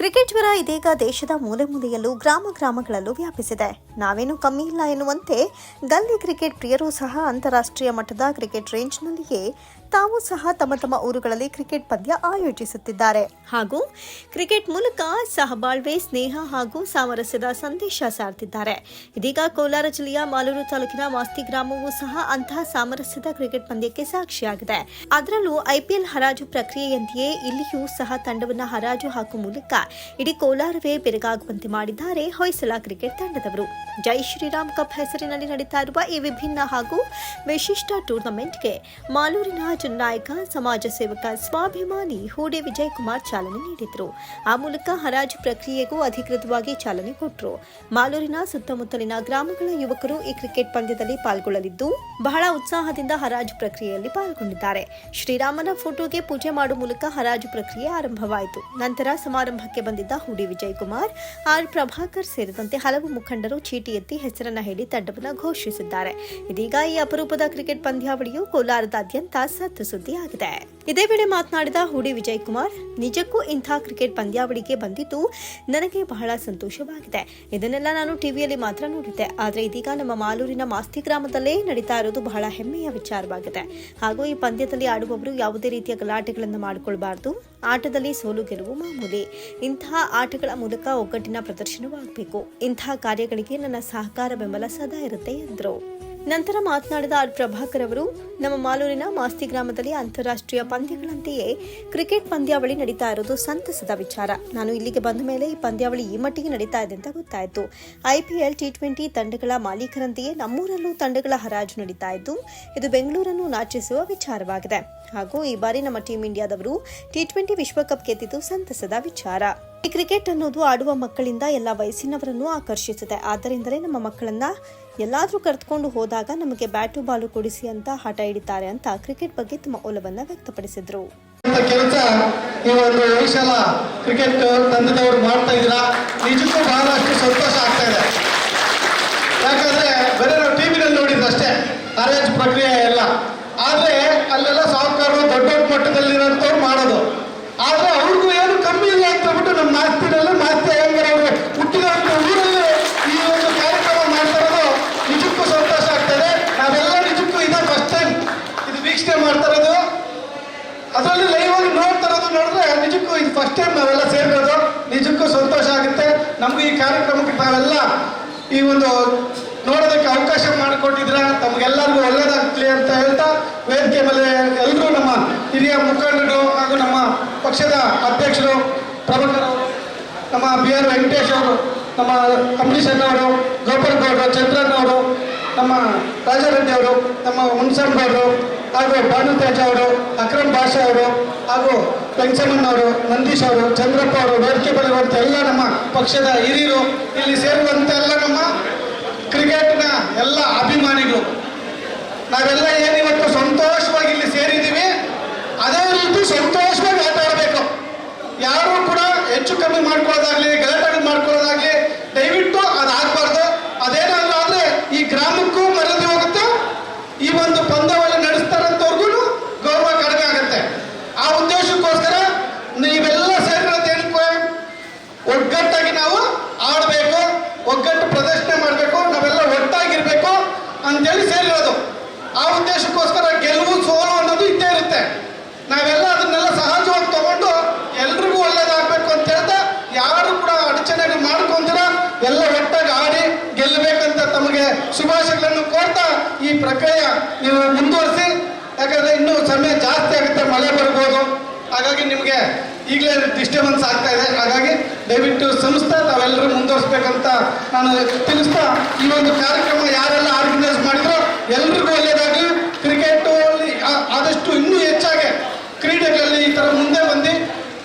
Cricket ಜ್ವರ ಇದೀಗ ದೇಶದ ಮೂಲೆ ಮೂಲೆಯಲ್ಲೂ ಗ್ರಾಮಗಳಲ್ಲೂ ವ್ಯಾಪಿಸಿದೆ. ನಾವೇನು ಕಮ್ಮಿ ಇಲ್ಲ ಎನ್ನುವಂತೆ ಗಲ್ಲಿ ಕ್ರಿಕೆಟ್ ಪ್ರಿಯರೂ ಸಹ ಅಂತಾರಾಷ್ಟ್ರೀಯ ಮಟ್ಟದ ಕ್ರಿಕೆಟ್ ರೇಂಜ್ನಲ್ಲಿಯೇ ತಾವು ಸಹ ತಮ್ಮ ಊರುಗಳಲ್ಲಿ ಕ್ರಿಕೆಟ್ ಪಂದ್ಯ ಆಯೋಜಿಸುತ್ತಿದ್ದಾರೆ ಹಾಗೂ ಕ್ರಿಕೆಟ್ ಮೂಲಕ ಸಹಬಾಳ್ವೆ, ಸ್ನೇಹ ಹಾಗೂ ಸಾಮರಸ್ಯದ ಸಂದೇಶ ಸಾರ್ತಿದ್ದಾರೆ. ಇದೀಗ ಕೋಲಾರ ಜಿಲ್ಲೆಯ ಮಾಲೂರು ತಾಲೂಕಿನ ಮಾಸ್ತಿ ಗ್ರಾಮವೂ ಸಹ ಅಂತಹ ಸಾಮರಸ್ಯದ ಕ್ರಿಕೆಟ್ ಪಂದ್ಯಕ್ಕೆ ಸಾಕ್ಷಿಯಾಗಿದೆ. ಅದರಲ್ಲೂ ಐಪಿಎಲ್ ಹರಾಜು ಪ್ರಕ್ರಿಯೆಯಂತೆಯೇ ಇಲ್ಲಿಯೂ ಸಹ ತಂಡವನ್ನು ಹರಾಜು ಹಾಕುವ ಮೂಲಕ ಇಡೀ ಕೋಲಾರವೇ ಬೆರಗಾಗುವಂತೆ ಮಾಡಿದ್ದಾರೆ ಹೊಯ್ಸಳ ಕ್ರಿಕೆಟ್ ತಂಡದವರು. ಜೈ ಶ್ರೀರಾಮ್ ಕಪ್ ಹೆಸರಿನಲ್ಲಿ ನಡೀತಾ ಇರುವ ಈ ವಿಭಿನ್ನ ಹಾಗೂ ವಿಶಿಷ್ಟ ಟೂರ್ನಮೆಂಟ್ಗೆ ಮಾಲೂರಿನ ಜನನಾಯಕ, ಸಮಾಜ ಸೇವಕ, ಸ್ವಾಭಿಮಾನಿ ಹೂಡಿ ವಿಜಯಕುಮಾರ್ ಚಾಲನೆ ನೀಡಿದರು. ಆ ಮೂಲಕ ಹರಾಜು ಪ್ರಕ್ರಿಯೆಗೂ ಅಧಿಕೃತವಾಗಿ ಚಾಲನೆ ಕೊಟ್ಟರು. ಮಾಲೂರಿನ ಸುತ್ತಮುತ್ತಲಿನ ಗ್ರಾಮಗಳ ಯುವಕರು ಈ ಕ್ರಿಕೆಟ್ ಪಂದ್ಯದಲ್ಲಿ ಪಾಲ್ಗೊಳ್ಳಲಿದ್ದು ಬಹಳ ಉತ್ಸಾಹದಿಂದ ಹರಾಜು ಪ್ರಕ್ರಿಯೆಯಲ್ಲಿ ಪಾಲ್ಗೊಂಡಿದ್ದಾರೆ. ಶ್ರೀರಾಮನ ಫೋಟೋಗೆ ಪೂಜೆ ಮಾಡುವ ಮೂಲಕ ಹರಾಜು ಪ್ರಕ್ರಿಯೆ ಆರಂಭವಾಯಿತು. ನಂತರ ಸಮಾರಂಭಕ್ಕೆ ಬಂದಿದ್ದ ಹೂಡಿ ವಿಜಯಕುಮಾರ್, ಆರ್ ಪ್ರಭಾಕರ್ ಸೇರಿದಂತೆ ಹಲವು ಮುಖಂಡರು ಚೀಟಿ ಎತ್ತಿ ಹೆಸರನ್ನ ಹೇಳಿ ತಂಡವನ್ನು ಘೋಷಿಸಿದ್ದಾರೆ. ಇದೀಗ ಈ ಅಪರೂಪದ ಕ್ರಿಕೆಟ್ ಪಂದ್ಯಾವಳಿಯು ಕೋಲಾರದಾದ್ಯಂತ ಸದ್ದು ಸುದ್ದಿಯಾಗಿದೆ. ಇದೇ ವೇಳೆ ಮಾತನಾಡಿದ ಹೂಡಿ ವಿಜಯಕುಮಾರ್, ನಿಜಕ್ಕೂ ಇಂಥ ಕ್ರಿಕೆಟ್ ಪಂದ್ಯಾವಳಿಗೆ ಬಂದಿದ್ದು ನನಗೆ ಬಹಳ ಸಂತೋಷವಾಗಿದೆ. ಇದನ್ನೆಲ್ಲ ನಾನು ಟಿವಿಯಲ್ಲಿ ಮಾತ್ರ ನೋಡಿದ್ದೆ, ಆದರೆ ಇದೀಗ ನಮ್ಮ ಮಾಲೂರಿನ ಮಾಸ್ತಿ ಗ್ರಾಮದಲ್ಲೇ ನಡೀತಾ ಇರೋದು ಬಹಳ ಹೆಮ್ಮೆಯ ವಿಚಾರವಾಗಿದೆ. ಹಾಗೂ ಈ ಪಂದ್ಯದಲ್ಲಿ ಆಡುವವರು ಯಾವುದೇ ರೀತಿಯ ಗಲಾಟೆಗಳನ್ನು ಮಾಡಿಕೊಳ್ಳಬಾರದು. ಆಟದಲ್ಲಿ ಸೋಲು ಗೆಲುವು ಮಾಮೂಲಿ. ಇಂತಹ ಆಟಗಳ ಮೂಲಕ ಒಗ್ಗಟ್ಟಿನ ಪ್ರದರ್ಶನವಾಗಬೇಕು. ಇಂತಹ ಕಾರ್ಯಗಳಿಗೆ ನನ್ನ ಸಹಕಾರ, ಬೆಂಬಲ ಸದಾ ಇರುತ್ತೆ ಎಂದರು. ನಂತರ ಮಾತನಾಡಿದ ಆರ್ ಪ್ರಭಾಕರ್ ಅವರು, ನಮ್ಮ ಮಾಲೂರಿನ ಮಾಸ್ತಿ ಗ್ರಾಮದಲ್ಲಿ ಅಂತಾರಾಷ್ಟ್ರೀಯ ಪಂದ್ಯಗಳಂತೆಯೇ ಕ್ರಿಕೆಟ್ ಪಂದ್ಯಾವಳಿ ನಡೀತಾ ಇರೋದು ಸಂತಸದ ವಿಚಾರ. ನಾನು ಇಲ್ಲಿಗೆ ಬಂದ ಮೇಲೆ ಈ ಪಂದ್ಯಾವಳಿ ಈ ಮಟ್ಟಿಗೆ ನಡೀತಾ ಇದೆ ಅಂತ ಗೊತ್ತಾಯಿತು. ಐಪಿಎಲ್ T20 ತಂಡಗಳ ಮಾಲೀಕರಂತೆಯೇ ನಮ್ಮೂರಲ್ಲೂ ತಂಡಗಳ ಹರಾಜು ನಡೀತಾ ಇದ್ದು ಇದು ಬೆಂಗಳೂರನ್ನು ನಾಚಿಸುವ ವಿಚಾರವಾಗಿದೆ. ಹಾಗೂ ಈ ಬಾರಿ ನಮ್ಮ ಟೀಂ ಇಂಡಿಯಾದವರು T20 ವಿಶ್ವಕಪ್ ಗೆದ್ದಿದ್ದು ಸಂತಸದ ವಿಚಾರ. ಈ ಕ್ರಿಕೆಟ್ ಅನ್ನೋದು ಆಡುವ ಮಕ್ಕಳಿಂದ ಎಲ್ಲ ವಯಸ್ಸಿನವರನ್ನು ಆಕರ್ಷಿಸುತ್ತೆ. ಆದ್ದರಿಂದಲೇ ನಮ್ಮ ಮಕ್ಕಳನ್ನ ಎಲ್ಲಾದರೂ ಕರೆದುಕೊಂಡು ಹೋದಾಗ ನಮಗೆ ಬ್ಯಾಟು ಬಾಲು ಕೊಡಿಸಿ ಅಂತ ಹಠ ಹಿಡಿತಾರೆ ಅಂತ ಕ್ರಿಕೆಟ್ ಬಗ್ಗೆ ತಮ್ಮ ಒಲವನ್ನ ವ್ಯಕ್ತಪಡಿಸಿದ್ರು. ಕೆಲಸ ಈ ಒಂದು ಹೊಯ್ಸಳ ಕ್ರಿಕೆಟ್ ತಂಡದವರು ಮಾಡ್ತಾ ಇದ್ದೀರಾ, ನಿಜಕ್ಕೂ ಬಹಳಷ್ಟು ಸಂತೋಷ ಆಗ್ತಾ ಇದೆ. ಯಾಕಂದ್ರೆ ಬೇರೆ ನಾವು ಟಿವಿನಲ್ಲಿ ನೋಡಿದ್ರು ಅಷ್ಟೇ ಹರಾಜು ಪ್ರಕ್ರಿಯೆ ಎಲ್ಲ, ಆದ್ರೆ ಅಲ್ಲೆಲ್ಲ ಸಾಹುಕಾರರು ದೊಡ್ಡ ಮಟ್ಟದಲ್ಲಿರೋಂಥವ್ರು ಮಾಡೋದು. ಆದ್ರೆ ಅವ್ರಿಗೂ ಏನು ಕಮ್ಮಿ ಇಲ್ಲ ಅಂತ ಹೇಳ್ಬಿಟ್ಟು ನಮ್ಮ ಮಾಸ್ತಿನಲ್ಲಿ ಮಾಸ್ತಿ ಅಯ್ಯಂಗಾರ್ ಅವರು ಹುಟ್ಟಿದಂಥ ಊರಲ್ಲಿ ಈ ಒಂದು ಕಾರ್ಯಕ್ರಮ ಮಾಡ್ತಾ ಇರೋದು ನಿಜಕ್ಕೂ ಸಂತೋಷ ಆಗ್ತದೆ. ನಾವೆಲ್ಲ ನಿಜಕ್ಕೂ ಇದೇ ಫಸ್ಟ್ ಟೈಮ್ ಇದು ವೀಕ್ಷಣೆ ಮಾಡ್ತಾ ಇರೋದು, ಅದರಲ್ಲಿ ಲೈವ್ ಆಗಿ ನೋಡ್ತಾ ಇರೋದು ನೋಡಿದ್ರೆ ನಿಜಕ್ಕೂ ಇದು ಫಸ್ಟ್ ಟೈಮ್ ನಾವೆಲ್ಲ ಸೇರಿರೋದು. ನಿಜಕ್ಕೂ ಸಂತೋಷ ಆಗುತ್ತೆ. ನಮಗೂ ಈ ಕಾರ್ಯಕ್ರಮಕ್ಕೆ ತಾವೆಲ್ಲ ಈ ಒಂದು ನೋಡೋದಕ್ಕೆ ಅವಕಾಶ ಮಾಡಿಕೊಟ್ಟಿದ್ರ ತಮಗೆಲ್ಲರಿಗೂ ಒಳ್ಳೇದಾಗ್ಲಿ ಅಂತ ಹೇಳ್ತಾ, ವೇದಿಕೆ ಮೇಲೆ ಎಲ್ಲರೂ ನಮ್ಮ ಹಿರಿಯ ಮುಖಂಡರು ಹಾಗೂ ನಮ್ಮ ಪಕ್ಷದ ಅಧ್ಯಕ್ಷರು ಪ್ರಭಾಕರ್ ಅವರು, ನಮ್ಮ BR ವೆಂಕಟೇಶ್ ಅವರು, ನಮ್ಮ ಅಂಬರೀಶ್ ಅವರು, ಗೋಪಾಲ್ ಗೌಡರು, ಚಂದ್ರನ್ ಅವರು, ನಮ್ಮ ರಾಜಾರೆಡ್ಡಿ ಅವರು, ನಮ್ಮ ಮುನ್ಸನ್ ಗೌಡರು ಹಾಗೂ ಭಾನುತೇಜ ಅವರು, ಅಕ್ರಮ್ ಭಾಷಾ ಅವರು ಹಾಗೂ ವೆಂಕಟಮ್ಮನ್ ಅವರು, ನಂದೀಶ್ ಅವರು, ಚಂದ್ರಪ್ಪ ಅವರು, ವೇದಿಕೆ ಬರುವಂಥ ಎಲ್ಲ ನಮ್ಮ ಪಕ್ಷದ ಹಿರಿಯರು, ಇಲ್ಲಿ ಸೇರುವಂಥ ಎಲ್ಲ ನಮ್ಮ ಕ್ರಿಕೆಟ್ನ ಎಲ್ಲ ಅಭಿಮಾನಿಗಳು, ನಾವೆಲ್ಲ ಏನಿವತ್ತು ಸಂತೋಷವಾಗಿ ಇಲ್ಲಿ ಸೇರಿದ್ದೀವಿ, ಅದೇ ರೀತಿ ಸಂತೋಷವಾಗಿ ಆಟ ಆಡಬೇಕು. ಯಾರು ಕೂಡ ಹೆಚ್ಚು ಕಮ್ಮಿ ಮಾಡ್ಕೊಳ್ಳೋದಾಗ್ಲಿ, ಗಲಾಟೆ ಮಾಡ್ಕೊಳ್ಳೋದಾಗ್ಲಿ ದಯವಿಟ್ಟು ಅದಾಗಬಾರ್ದು. ಅದೇನಲ್ಲ ಆದರೆ ಈ ಗ್ರಾಮಕ್ಕೂ ಮರದಿ ಹೋಗುತ್ತೆ, ಈ ಒಂದು ಪಂದ್ಯಾವಳಿ ನಡೆಸ್ತಾರಂತವ್ರಿಗೂ ಗೌರವ ಕಡಿಮೆ ಆಗುತ್ತೆ. ಆ ಉದ್ದೇಶಕ್ಕೋಸ್ಕರ ನೀವೆಲ್ಲ ಸೇರಿರೋದು ಏನಕ್ಕೆ, ಒಗ್ಗಟ್ಟಾಗಿ ನಾವು ಆಡಬೇಕು, ಒಗ್ಗಟ್ಟು ಪ್ರದರ್ಶನ ಮಾಡಬೇಕು, ನಾವೆಲ್ಲ ಒಟ್ಟಾಗಿರ್ಬೇಕು ಅಂತೇಳಿ ಸೇರಿರೋದು. ಆ ಉದ್ದೇಶಕ್ಕೋಸ್ಕರ ಗೆಲುವು ಸೋಲು ಅನ್ನೋದು ಇದ್ದೇ ಇರುತ್ತೆ. ನಾವೆಲ್ಲ ಅದನ್ನೆಲ್ಲ ಸಹಜವಾಗಿ ತಗೊಂಡು ಎಲ್ರಿಗೂ ಒಳ್ಳೇದಾಗಬೇಕು ಅಂತ ಹೇಳ್ತಾ, ಯಾರು ಕೂಡ ಅಡಚಣೆಗಳು ಮಾಡ್ಕೊಂತೀರ ಎಲ್ಲ ಒಟ್ಟಾಗಿ ಆಡಿ ಗೆಲ್ಲಬೇಕಂತ ತಮಗೆ ಶುಭಾಶಯಗಳನ್ನು ಕೋರ್ತಾ ಈ ಪ್ರಕ್ರಿಯೆ ನೀವು ಮುಂದುವರಿಸಿ. ಯಾಕಂದ್ರೆ ಇನ್ನೂ ಸಮಯ ಜಾಸ್ತಿ ಆಗುತ್ತೆ, ಮಳೆ ಬರ್ಬೋದು, ಹಾಗಾಗಿ ನಿಮಗೆ ಈಗಲೇ ಡಿಸ್ಟರ್ಬೆನ್ಸ್ ಆಗ್ತಾ ಇದೆ. ಹಾಗಾಗಿ ದಯವಿಟ್ಟು ಸಂಸ್ಥೆ ತಾವೆಲ್ಲರೂ ಮುಂದುವರಿಸ್ಬೇಕಂತ ನಾನು ತಿಳಿಸ್ತಾ, ಈ ಒಂದು ಕಾರ್ಯಕ್ರಮ ಯಾರೆಲ್ಲ ಆರ್ಗನೈಸ್ ಮಾಡಿದ್ರು ಎಲ್ರಿಗೂ ಒಳ್ಳೆಯದಾಗಲಿ. ಕ್ರಿಕೆಟು ಆದಷ್ಟು ಇನ್ನೂ ಹೆಚ್ಚಾಗಿ ಕ್ರೀಡೆಗಳಲ್ಲಿ ಈ ಥರ ಮುಂದೆ ಬಂದು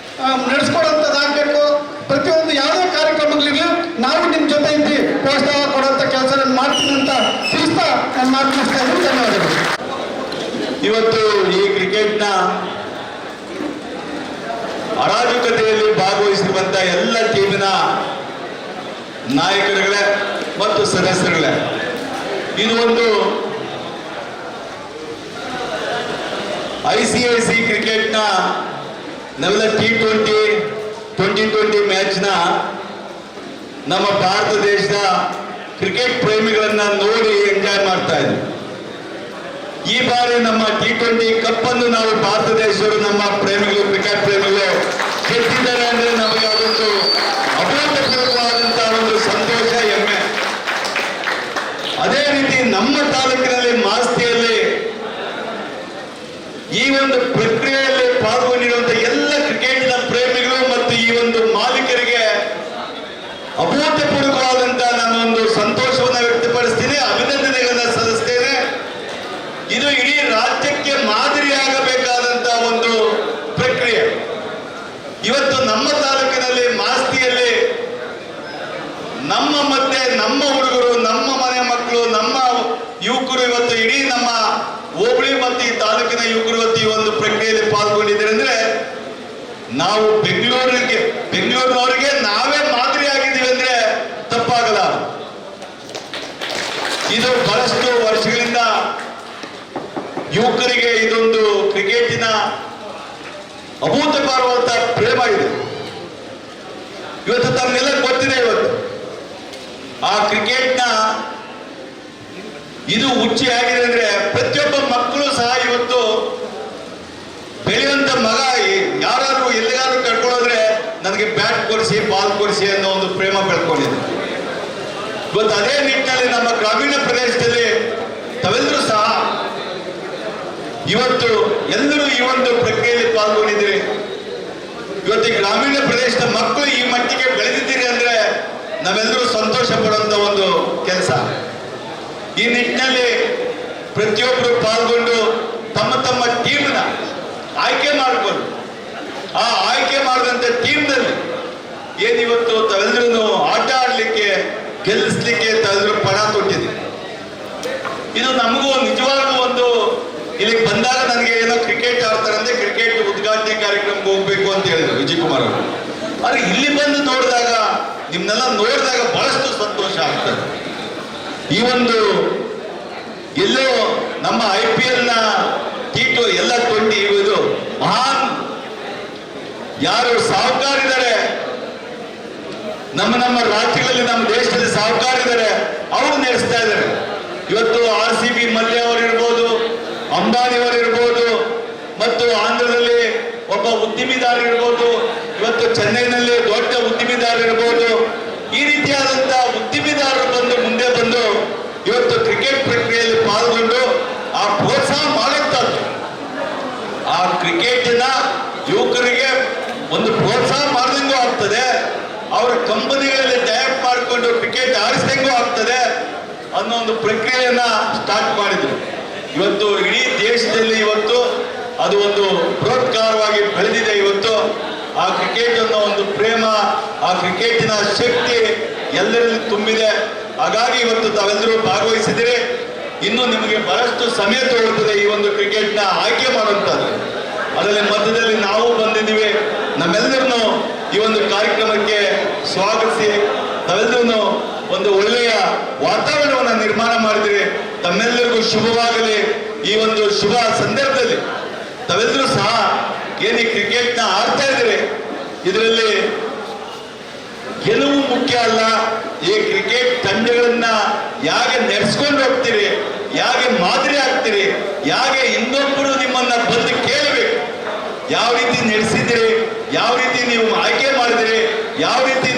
ನಡೆಸ್ಕೊಡೋಂಥದ್ದಾಗಬೇಕು. ಪ್ರತಿಯೊಂದು ಯಾವುದೇ ಕಾರ್ಯಕ್ರಮಗಳಿಗೂ ನಾವು ನಿಮ್ಮ ಜೊತೆ ಇದ್ದು ಪ್ರೋತ್ಸಾಹ ಕೊಡುವಂಥ ಕೆಲಸ ನಾನು ಮಾಡ್ತೀನಿ ಅಂತ ತಿಳಿಸ್ತಾ ನಾನು ಮಾತನಾಡ್ತಾ ಇದ್ದೀನಿ. ಧನ್ಯವಾದಗಳು. ಇವತ್ತು ಈ ಕ್ರಿಕೆಟ್ನ ಅರಾಜಕತೆಯಲ್ಲಿ ಭಾಗವಹಿಸಿರುವಂತ ಎಲ್ಲ ಟೀಮಿನ ನಾಯಕರುಗಳೇ ಮತ್ತು ಸದಸ್ಯರುಗಳೇ, ಇದು ಒಂದು ICIC ಕ್ರಿಕೆಟ್ನ ನಾವೆಲ್ಲ T20 2020 ಮ್ಯಾಚ್ನ ನಮ್ಮ ಭಾರತ ದೇಶದ ಕ್ರಿಕೆಟ್ ಪ್ರೇಮಿಗಳನ್ನ ನೋಡಿ ಎಂಜಾಯ್ ಮಾಡ್ತಾ ಇದ್ವಿ. ಈ ಬಾರಿ ನಮ್ಮ T20 ಕಪ್ ಅನ್ನು ನಾವು ಭಾರತ ದೇಶದವರು, ನಮ್ಮ ಪ್ರೇಮಿಗಳು, ಕ್ರಿಕೆಟ್ ಪ್ರೇಮಿಗಳು ಗೆದ್ದಿದ್ದಾರೆ ಅಂದ್ರೆ ನಮಗೆ ಅದೊಂದು ಅಭೂತಪೂರ್ವವಾದಂತಹ ಒಂದು ಸಂತೋಷ, ಹೆಮ್ಮೆ. ಅದೇ ರೀತಿ ನಮ್ಮ ತಾಲೂಕಿನಲ್ಲಿ ಮಾಸ್ತಿಯಲ್ಲಿ ಈ ಒಂದು ಪ್ರಕ್ರಿಯೆಯಲ್ಲಿ ಪಾಲ್ಗೊಂಡಿರುವಂತಹ ಎಲ್ಲ ಕ್ರಿಕೆಟ್ನ ಪ್ರೇಮಿಗಳು ಮತ್ತು ಈ ಒಂದು ಮಾಲೀಕರಿಗೆ ಅಭೂತಪೂರ್ವವಾದಂತಹ ನಾನು ಒಂದು ಸಂತೋಷವನ್ನ ವ್ಯಕ್ತಪಡಿಸ್ತೀನಿ, ಅಭಿನಂದನೆಗಳನ್ನ ಸಲ್ಲಿಸ್ತೇನೆ. ಇದು ಇಡೀ ರಾಜ್ಯಕ್ಕೆ ಮಾದರಿಯಾಗಬೇಕಾದಂತಹ ಒಂದು ಪ್ರಕ್ರಿಯೆ. ಇವತ್ತು ನಮ್ಮ ತಾಲೂಕಿನಲ್ಲಿ ಮಾಸ್ತಿಯಲ್ಲಿ ನಮ್ಮ ಮಧ್ಯೆ ನಮ್ಮ ಹುಡುಗರು, ನಮ್ಮ ಮನೆ ಮಕ್ಕಳು, ನಮ್ಮ ಯುವಕರು ಇವತ್ತು ಇಡೀ ನಮ್ಮ ಹೋಬಳಿ ಮತ್ತು ಈ ತಾಲೂಕಿನ ಯುವಕರು ಇವತ್ತು ಈ ಒಂದು ಪ್ರಕ್ರಿಯೆಯಲ್ಲಿ ಪಾಲ್ಗೊಂಡಿದ್ದಾರೆ ಅಂದ್ರೆ ನಾವು ಬೆಂಗಳೂರಿನವರಿಗೆ ನಾವೇ ಮಾದರಿ ಆಗಿದ್ದೀವಿ ಅಂದ್ರೆ ತಪ್ಪಾಗಲ್ಲ. ಇದು ಬಹಳಷ್ಟು ವರ್ಷಗಳಿಂದ ಯುವಕರಿಗೆ ಇದೊಂದು ಕ್ರಿಕೆಟಿನ ಅಭೂತಪೂರ್ವವಾದ ಪ್ರೇಮ ಇದೆ. ಇವತ್ತು ತಮ್ಮೆಲ್ಲ ಗೊತ್ತಿದೆ, ಇವತ್ತು ಆ ಕ್ರಿಕೆಟ್ನ ಇದು ಹುಚ್ಚಿ ಆಗಿದೆ ಅಂದ್ರೆ ಪ್ರತಿಯೊಬ್ಬ ಮಕ್ಕಳು ಸಹ ಇವತ್ತು ಬೆಳೆಯುವಂತ ಮಗ ಯಾರಾದ್ರೂ ಎಲ್ಲಿಗಾದ್ರೂ ಕರ್ಕೊಳ್ಳೋದ್ರೆ ನನಗೆ ಬ್ಯಾಟ್ ಕೊಡಿಸಿ, ಬಾಲ್ ಕೊಡಿಸಿ ಅನ್ನೋ ಒಂದು ಪ್ರೇಮ ಬೆಳ್ಕೊಂಡಿದೆ. ಇವತ್ತು ಅದೇ ನಿಟ್ಟಿನಲ್ಲಿ ನಮ್ಮ ಗ್ರಾಮೀಣ ಪ್ರದೇಶದಲ್ಲಿ ತಾವೆಲ್ಲರೂ ಸಹ ಇವತ್ತು ಎಲ್ಲರೂ ಈ ಒಂದು ಪ್ರಕ್ರಿಯೆಯಲ್ಲಿ ಪಾಲ್ಗೊಂಡಿದ್ದೀರಿ. ಇವತ್ತು ಈ ಗ್ರಾಮೀಣ ಪ್ರದೇಶದ ಮಕ್ಕಳು ಈ ಮಟ್ಟಿಗೆ ಬೆಳೆದಿದ್ದೀರಿ ಅಂದ್ರೆ ನಾವೆಲ್ಲರೂ ಸಂತೋಷ ಪಡುವಂತ ಒಂದು ಕೆಲಸ. ಈ ನಿಟ್ಟಿನಲ್ಲಿ ಪ್ರತಿಯೊಬ್ಬರು ಪಾಲ್ಗೊಂಡು ತಮ್ಮ ತಮ್ಮ ಟೀಮ್ನ ಆಯ್ಕೆ ಮಾಡಿಕೊಂಡು ಆ ಆಯ್ಕೆ ಮಾಡಿದಂತ ಟೀಮ್ನಲ್ಲಿ ಏನಿವತ್ತು ತಾವೆಲ್ಲರೂ ಆಟ ಆಡ್ಲಿಕ್ಕೆ, ಗೆಲ್ಲಿಸ್ಲಿಕ್ಕೆ ತಾವೆಲ್ಲರೂ ಪಣ ತೊಟ್ಟಿದೆ. ಇದು ನಮಗೂ ನಿಜವಾಗ್ಲೂ ಒಂದು ಇಲ್ಲಿಗೆ ಬಂದಾಗ ನನಗೆ ಏನೋ ಕ್ರಿಕೆಟ್ ಆಡ್ತಾರಂದ್ರೆ ಕ್ರಿಕೆಟ್ ಉದ್ಘಾಟನೆ ಕಾರ್ಯಕ್ರಮಕ್ಕೆ ಹೋಗ್ಬೇಕು ಅಂತ ಹೇಳಿದ್ರು ವಿಜಯ್ ಕುಮಾರ್ ಅವರು. ಆದ್ರೆ ಇಲ್ಲಿ ಬಂದು ನೋಡಿದಾಗ, ನಿಮ್ನೆಲ್ಲ ನೋಡಿದಾಗ ಬಹಳಷ್ಟು ಸಂತೋಷ ಆಗ್ತದೆ. ಈ ಒಂದು ಎಲ್ಲೋ ನಮ್ಮ IPL ನ T20 ಎಲ್ಲ 20 ಇದು ಮಹಾನ್ ಯಾರು ಸಾಹುಕಾರಿದ್ದಾರೆ, ನಮ್ಮ ರಾಜ್ಯಗಳಲ್ಲಿ, ನಮ್ಮ ದೇಶದಲ್ಲಿ ಸಾಹುಕಾರಿದ್ದಾರೆ, ಅವರು ನಡೆಸ್ತಾ ಇದ್ದಾರೆ. ಇವತ್ತು RCB ಮಲ್ಯ ಅವರಿರ್ಬೋದು, ಅಂಬಾನಿ ಅವರಿರ್ಬೋದು, ಮತ್ತು ಆಂಧ್ರದಲ್ಲಿ ಒಬ್ಬ ಉದ್ಯಮಿದಾರ ಇರ್ಬೋದು, ಇವತ್ತು ಚೆನ್ನೈನಲ್ಲಿ ದೊಡ್ಡ ಉದ್ಯಮಿದಾರ ಇರ್ಬೋದು. ಈ ರೀತಿಯಾದಂತಹ ಉದ್ಯಮಿದಾರರು ಬಂದು ಮುಂದೆ ಬಂದು ಇವತ್ತು ಕ್ರಿಕೆಟ್ ಪ್ರಕ್ರಿಯೆಯಲ್ಲಿ ಪಾಲ್ಗೊಂಡು ಆ ಪ್ರೋತ್ಸಾಹ ಮಾಡುತ್ತದ್ದು. ಆ ಕ್ರಿಕೆಟಿನ ಯುವಕರಿಗೆ ಒಂದು ಪ್ರೋತ್ಸಾಹ ಮಾಡಿದಂಗೂ ಆಗ್ತದೆ, ಅವರ ಕಂಪನಿಗಳಲ್ಲಿ ಟೈಪ್ ಮಾಡಿಕೊಂಡು ಕ್ರಿಕೆಟ್ ಆಡಿಸಿದಂಗೂ ಆಗ್ತದೆ ಅನ್ನೋ ಒಂದು ಪ್ರಕ್ರಿಯೆಯನ್ನ ಸ್ಟಾರ್ಟ್ ಮಾಡಿದ್ರು. ಇವತ್ತು ಇಡೀ ದೇಶದಲ್ಲಿ ಇವತ್ತು ಅದು ಒಂದು ಬೃಹತ್ಕಾರವಾಗಿ ಬೆಳೆದಿದೆ. ಇವತ್ತು ಆ ಕ್ರಿಕೆಟ್ ಅನ್ನೋ ಒಂದು ಪ್ರೇಮ, ಆ ಕ್ರಿಕೆಟಿನ ಶಕ್ತಿ ಎಲ್ಲರಲ್ಲಿ ತುಂಬಿದೆ. ಹಾಗಾಗಿ ಇವತ್ತು ತಾವೆಲ್ಲರೂ ಭಾಗವಹಿಸಿದರೆ ಇನ್ನು ನಿಮಗೆ ಬಹಳಷ್ಟು ಸಮಯ ತಗೊಳ್ತದೆ ಈ ಒಂದು ಕ್ರಿಕೆಟ್ನ ಆಯ್ಕೆ ಮಾಡುವಂಥದ್ದು. ಅದರಲ್ಲಿ ಮಧ್ಯದಲ್ಲಿ ನಾವು ಬಂದಿದ್ದೀವಿ. ನಮ್ಮೆಲ್ಲರನ್ನು ಈ ಒಂದು ಕಾರ್ಯಕ್ರಮಕ್ಕೆ ಸ್ವಾಗತಿಸಿ ತಾವೆಲ್ಲರೂ ಒಂದು ಒಳ್ಳೆಯ ವಾತಾವರಣವನ್ನು ನಿರ್ಮಾಣ ಮಾಡಿದರೆ ತಮ್ಮೆಲ್ಲರಿಗೂ ಶುಭವಾಗಲಿ. ಈ ಒಂದು ಶುಭ ಸಂದರ್ಭದಲ್ಲಿ ತಾವೆಲ್ಲರೂ ಸಹ ಏನಿ ಕ್ರಿಕೆಟ್ನ ಆಡ್ತಾ ಇದ್ದೀರಿ, ಇದರಲ್ಲಿ ಗೆಲುವು ಮುಖ್ಯ ಅಲ್ಲ. ಈ ಕ್ರಿಕೆಟ್ ತಂಡಗಳನ್ನ ಹೇಗೆ ನಡೆಸ್ಕೊಂಡು ಹೋಗ್ತೀರಿ, ಹೇಗೆ ಮಾದರಿ ಆಗ್ತೀರಿ, ಹೇಗೆ ಇನ್ನೊಬ್ಬರು ನಿಮ್ಮನ್ನ ಬಂದು ಕೇಳಬೇಕು, ಯಾವ ರೀತಿ ನಡೆಸಿದ್ದೀರಿ, ಯಾವ ರೀತಿ ನೀವು ಆಯ್ಕೆ ಮಾಡಿದಿರಿ, ಯಾವ ರೀತಿ